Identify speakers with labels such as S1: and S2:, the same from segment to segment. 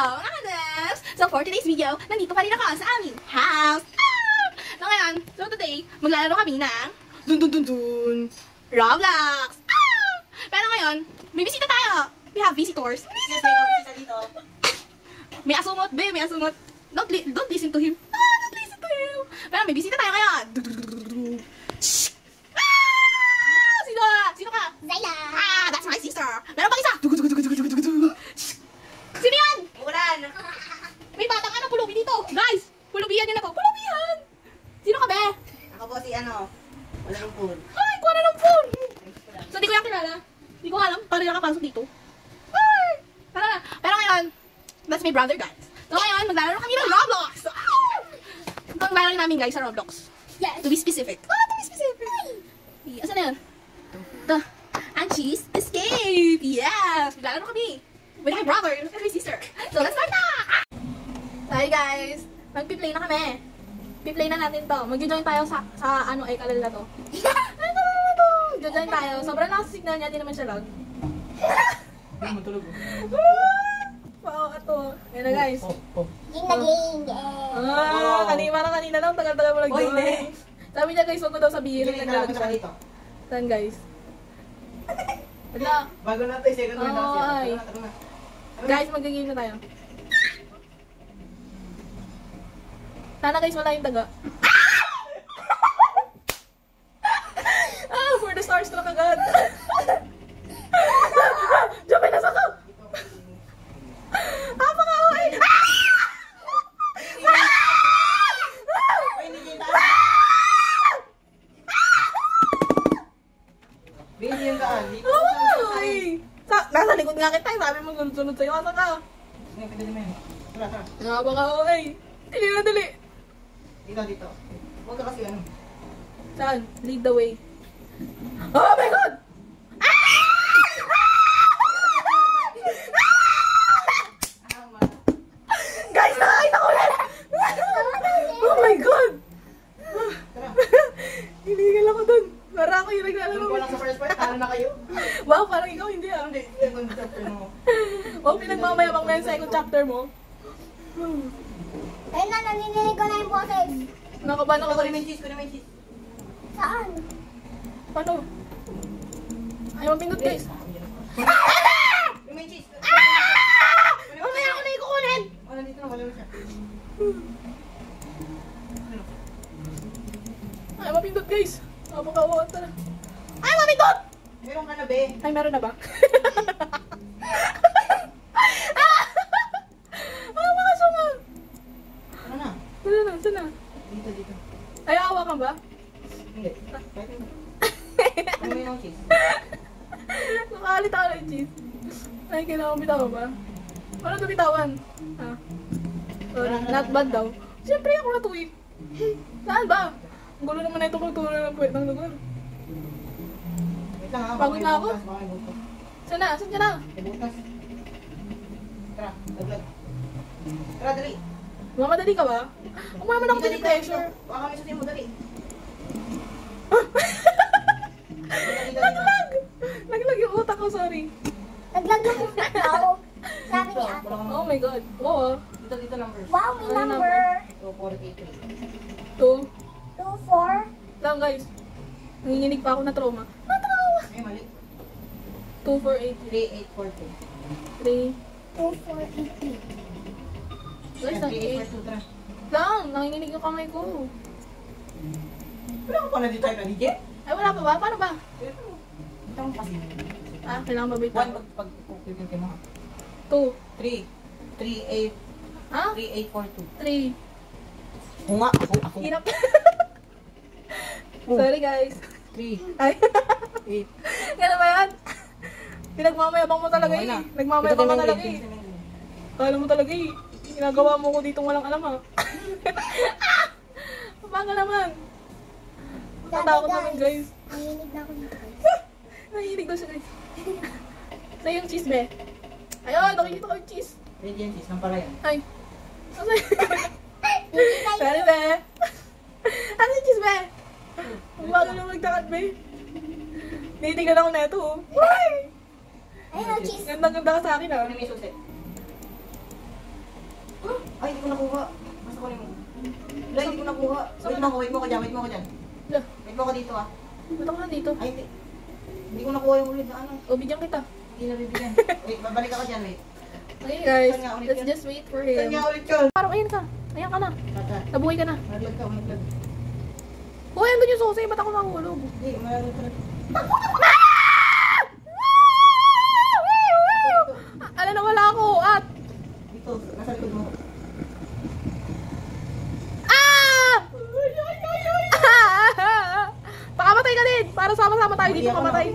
S1: mga Neps! So for today's video, nandito pa rin ako sa aming house. So ngayon, so today, maglalaro kami ng Roblox. Pero ngayon, may bisita tayo. We have visitors. May asumot, be, may asumot. Don't listen to him. Don't listen to him. Pero may bisita tayo ngayon. Sino ka?
S2: Zayla!
S1: That's my sister. Meron pang isa. Sino yan?
S2: Ulan!
S1: May batang ano, pulubi dito. Guys, pulubihan yun ako. Pulubihan! Sino ka, be?
S2: Ako po si Kuala Lumpur.
S1: Ay, Kuala Lumpur! So, di ko yung kilala. Di ko alam paano nakapasok dito. Ay! Tara na. Pero ngayon, that's my brother, guys. So, ngayon, maglalaro kami ng Roblox. Ito ang lalaro namin, guys, sa Roblox.
S2: Yes!
S1: To be specific. To be specific. Yes, ano yun? Ito. Ang cheese escape! Yes! Maglalaro kami. With my brother and my sister. So, let's start na! Hi, guys. Magpi-play na kami. Pi-play na natin to. Mag-join tayo sa ano ay kalala to. Ano to? Join tayo. Sobrang nakasignal niya. Di naman siya loud.
S3: Hindi mo tulog.
S1: Wow, ito. Yan na, guys.
S2: Game na game!
S1: Kanina lang. Tagal-tagal mo nag-join. Sabi niya, guys, huwag ko daw sabihin. Naglalag siya. Saan, guys? Wala.
S3: Bago natin, second word na siya. Tara na.
S1: Guys, mag-game na tayo. Sana guys, wala yung taga. For the starstruck agad. Diyan, may nasa ka. Pakaway.
S3: Bigyan yung daan.
S1: Nasa likod nga kita. Sabi mo, sunod sa'yo. Asa ka?
S3: Sige, pwede naman. Tara, tara.
S1: Pakaway. Dili na dali.
S3: Dito. Huwag ka kasi ano.
S1: Saan? Lead the way. Oh my God! Guys, nakakita ko na! Oh my God! Hinigal ako dun. Para ako yung naglalaro.
S3: Kung wala sa first part, talo na kayo.
S1: Wow, parang ikaw hindi ah.
S3: Hindi, second chapter mo.
S1: Wow, pinagmamayabang na yung second chapter mo.
S2: Ayun na, nanininig ko na yung boses.
S1: Nakabahan ako.
S3: Kunin mo yung cheese.
S2: Saan?
S1: Paano? Ayaw mapindot guys.
S3: Kunin mo yung cheese.
S1: Mamaya ako na ikukunin!
S3: Oh, nandito na, wala mo siya.
S1: Ayaw mapindot guys. Napakawa ka na. Ayaw mapindot!
S3: Meron ka na, be.
S1: Ay, meron na ba? Makasama!
S3: Ano na?
S1: Saan na?
S3: Dito.
S1: Ay, awa ka ba?
S3: Hindi. Kahit hindi. Kunin mo yung cheese.
S1: Nakalit ako ng cheese. Ay, kailangan bitawan ba? Paano ito bitawan? Not bad daw. Siyempre ako na tuwid. Saan ba? Ang gulo naman na ito kung tuloy ng puwet ng lugar.
S3: Wait lang ha.
S1: Pagod na ako.
S3: Baka may butas.
S1: Saan na? Saan ka na?
S3: May butas. Tara, daglag. Tara, dali.
S1: Mamadali ka ba? Umaman ako din pressure.
S3: Baka may susin mo, dali.
S1: Naglag! Naglag yung utak ko, sorry.
S2: Naglag yung utak ako. Sabi ni ate.
S1: Oh my God. Oo.
S3: Dito numbers.
S2: Wow, may number.
S3: 2, 4, 8, 3.
S1: 2.
S2: 2, 4.
S1: Lang guys. Nanginginig pa ako na trauma. Trauma!
S3: Ay, mali.
S1: 2, 4, 8,
S3: 3, 8, 4, 2.
S1: 3.
S2: 2, 4, 8, 3.
S1: Guys,
S3: 3, 8,
S1: 8.
S3: 4, 2, tara.
S1: Lang, nanginginig yung kamay ko.
S3: Wala ko pa na dito tayo na digit.
S1: Ay, wala pa ba? Paano ba?
S3: Ito ang kasi.
S1: Kailangan mabita.
S3: 1, pag-pipintin mo ha.
S1: 2.
S3: 3, 3, 8,
S1: Ha?
S3: 3, 8, 4,
S1: 3.
S3: 2. Ako.
S1: Hirap. Sorry guys.
S3: 3,
S1: Ay.
S3: 8.
S1: Yan ba yan? Pinagmamayabang mo talaga
S3: Okay
S1: eh.
S3: na.
S1: Nagmamayabang ka talaga eh. Kala mo talaga eh. Ginagawa mo ko ditong walang alam ha. Baka naman. Natatakot naman guys.
S2: Nanginig na ako dito.
S1: Nahihinig daw siya guys. Sa yung cheese be. Ayun, nakikita ko yung cheese.
S3: Red yan, sis. Nang pala yan.
S1: Ay. Sorry be. Ano yung cheese be? Ang bago na magtakad be. Tinitingnan ako na ito oh.
S2: Ayun, oh, cheese.
S1: Ganda-ganda ka sa akin ah.
S3: Ano may susi? ko nakuha. Basta kunin mo. Wala, hindi ko nakuha. Wait mo ko dyan. Wait mo ko dyan.
S1: Lah,
S3: Wait mo ko dito ah.
S1: ba't ako nandito?
S3: Ay, hindi. Hindi ko nakuha yung ulit na ano.
S1: O, bigyan kita.
S3: Hindi na bibigyan. Wait, babalik ako dyan, wait.
S1: Okay guys,
S3: Saan nga ulit
S1: let's
S3: yun?
S1: just wait for
S3: Saan
S1: him.
S3: nga ulit yun?
S1: Parang ayan ka. Ayan ka na.
S3: Tata.
S1: Nabuhay ka na.
S3: Naglag ka, naglag.
S1: Uy, andun yung susi. Ba't ako mahulog?
S3: Hindi, mayroon ka na.
S1: Ala na wala ako. At...
S3: Dito, nasa likod mo.
S1: Ah! Pakamatay ka din. Para sama-sama tayo dito kamatay.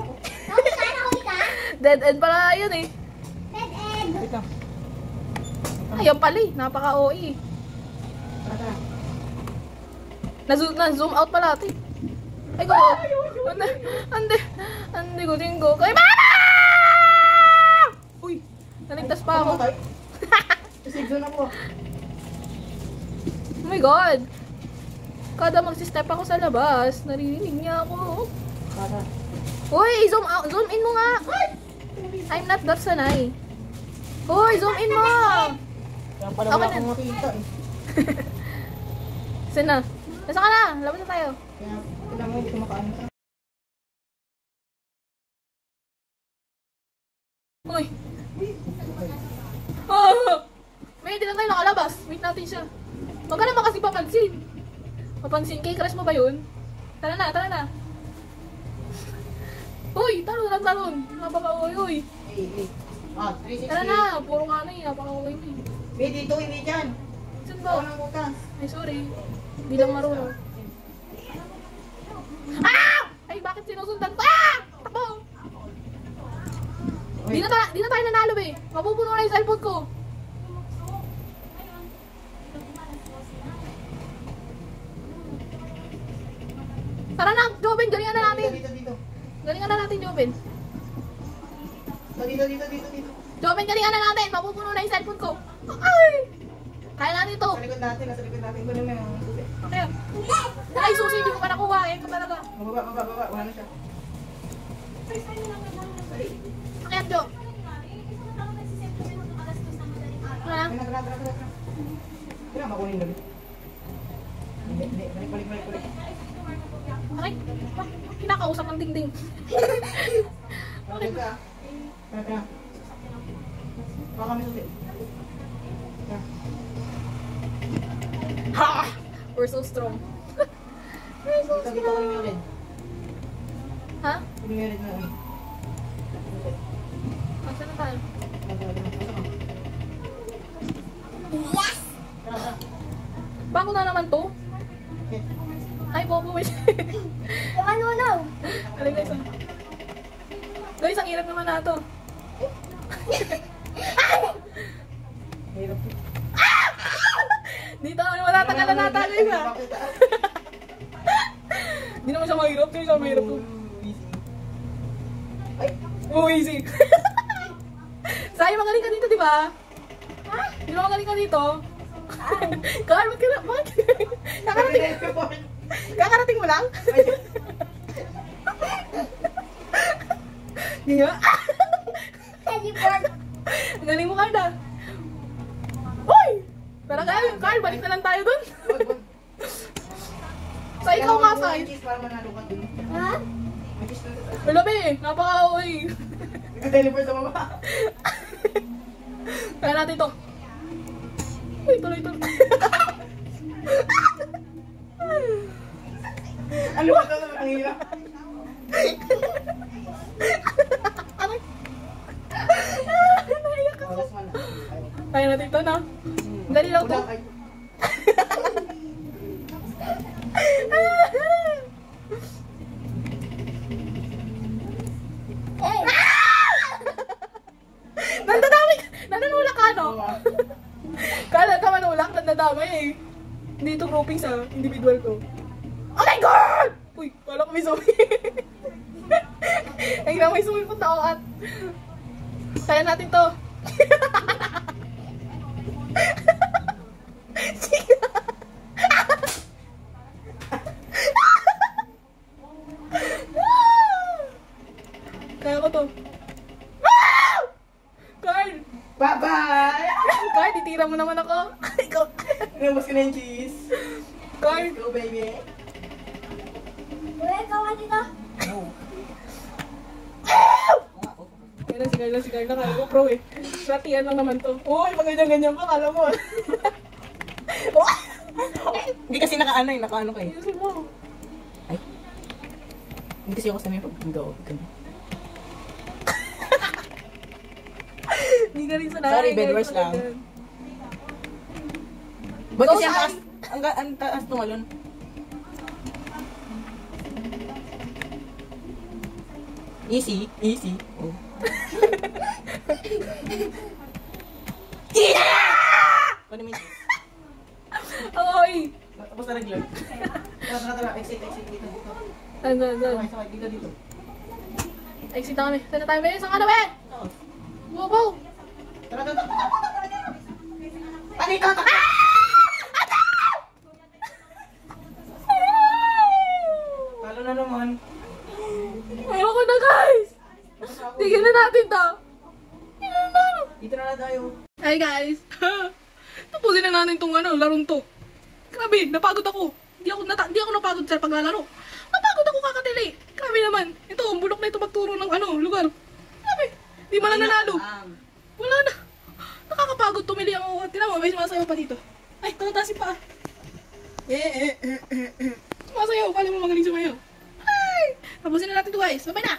S2: Huli ka na, huli ka.
S1: Dead end pala yun eh.
S2: Dead end.
S3: Wait lang.
S1: Ayun pala eh. Napaka-OE.
S3: Tata.
S1: Na-zoom out pala ito eh. Ay ko. Ande ko din ko. Kay mama! Uy. Naligtas pa ako.
S3: Sigil na po.
S1: Oh my god. Kada magsistep ako sa labas, naririnig niya ako.
S3: Tata.
S1: Uy, zoom out, zoom in mo nga. I'm not that sanay. Uy, zoom in mo.
S3: Kaya pala
S1: Okay
S3: wala
S1: na.
S3: akong makita eh.
S1: Saan na? Nasa ka na? Labas na tayo.
S3: Kaya, kailangan mo hindi ko makaano.
S1: Uy. Oh! May hindi lang tayo nakalabas. Wait natin siya. Huwag ka naman kasi papansin. Papansin kay crush mo ba yun? Tara na, tara na. Uy, talon. Napaka-uy, uy.
S3: Eh. Ah, 360.
S1: Tara na, puro ka na eh. Napaka-uy mo eh.
S3: May dito, hindi dyan.
S1: Saan
S3: Ako
S1: ba?
S3: nang bukas.
S1: Ay, sorry. Hindi lang marunong. Ah! Ay, bakit sinusundan pa? Ah! Takbo! Di na tayo nanalo eh. Mapupuno na yung cellphone ko. Tara na, Joven, galingan na natin.
S3: Dito.
S1: Galingan na natin, Joven.
S3: Dito.
S1: Joven, galingan na natin. Mapupuno na yung cellphone ko. Ay! Kaya natin to.
S3: Nasa likod natin. Kunin mo yung susi.
S1: Okay. Ay, susi, hindi ko pa nakuha. Eh, ka talaga.
S3: Mababa. Wala na siya.
S1: Okay, Jo. Wala na.
S3: Kaya, Kaya, makunin ulit. Hindi. Balik.
S1: Okay. Kinakausap ng dingding.
S3: Okay ka. Kaya. Baka kami susi. Kaya.
S1: Ha! We're so strong. We're so
S3: Dito,
S1: strong.
S3: kunin mo ulit.
S1: Ha?
S3: Kunin mo ulit na ulit.
S1: Saan na tayo?
S2: Yes.
S3: Tara.
S1: Bago na naman to?
S3: Okay.
S1: Ay, bobo mo siya.
S2: Yung ano.
S1: Alay guys, ah. Guys, ang hirap naman na to.
S3: Hirap.
S1: Dito, matatagalan na tayo isa. Hindi naman siya mahirap. Hindi siya mahirap to.
S3: Ay.
S1: Oh, easy. Sayo, magaling ka dito, di ba? Ha? Di ba magaling ka dito? Carl, bakit? Kakarating mo lang? Nga.
S2: Teleport.
S1: Ang galing mo, Carl, ah. Uy! Pero Carl, balik na lang tayo dun. Sa ikaw nga, Sai.
S3: Para manalo ka dun.
S2: Ha?
S1: Wala ba eh, napaka-uy.
S3: Naka-teleport sa baba.
S1: Kaya natin to. Uy, tuloy.
S3: Ano ba ito? Ang hirap.
S1: Aray. Naiyak ako.
S3: Oras man.
S1: Kaya natin to, no? Dali lang to.
S3: Ulang ay.
S2: Eh.
S1: Nandadamay ka, no? Kala ka manulak, nandadamay eh. Hindi ito grouping sa individual ko. Oh my God! Uy, wala ko may sumi. Ay, na may sumi punta ako at... Kaya natin to. Kaya ko to. Carl!
S3: Bye-bye!
S1: Carl, titira Tinitira mo naman ako. Ikaw.
S3: Inubos ko na yung cheese.
S1: Carl.
S3: Let's go, baby.
S2: Uy, ikaw ka dito.
S3: No.
S1: Kaya si Carla. Kaya ko pro eh. Ratian lang naman to. Uy, pag ganyan-ganyan pa, kala mo.
S3: Hindi kasi nakaano kayo.
S1: Ayusin mo.
S3: Ay. Hindi kasi ako sanay pag go.
S1: Hindi ka rin sanay.
S3: Sorry, bedwars lang. Ba't kasi
S1: So,
S3: ang taas tumalon? Easy. Oh. Ano mo yung
S1: Oy!
S3: tapos na nag-load. Tara. Exit dito.
S1: Saan?
S3: Sakay, dito.
S1: Exit na kami. Saan na tayo, Ben? Saan ka na, Ben? Wow!
S3: Tara. Ano ito? Talo na naman.
S1: Ayoko na, guys! Tigil na natin to.
S3: Dito na tayo.
S1: Hi, guys! Tapusin na natin tong larong to. Grabe, napagod ako. Hindi ako napagod sa paglalaro. Napagod ako kakatili. Grabe naman. Ito, ang bulok na ito magturo ng lugar. Grabe, di man lang nanalo. Wala na. Nakakapagod tumili ako. Tinan mo, may sumasayaw pa dito. Ay, tumataas yung paa. Sumasayaw, pala mo magaling sumayaw. Ay! Tapusin na natin to, guys. Bye na!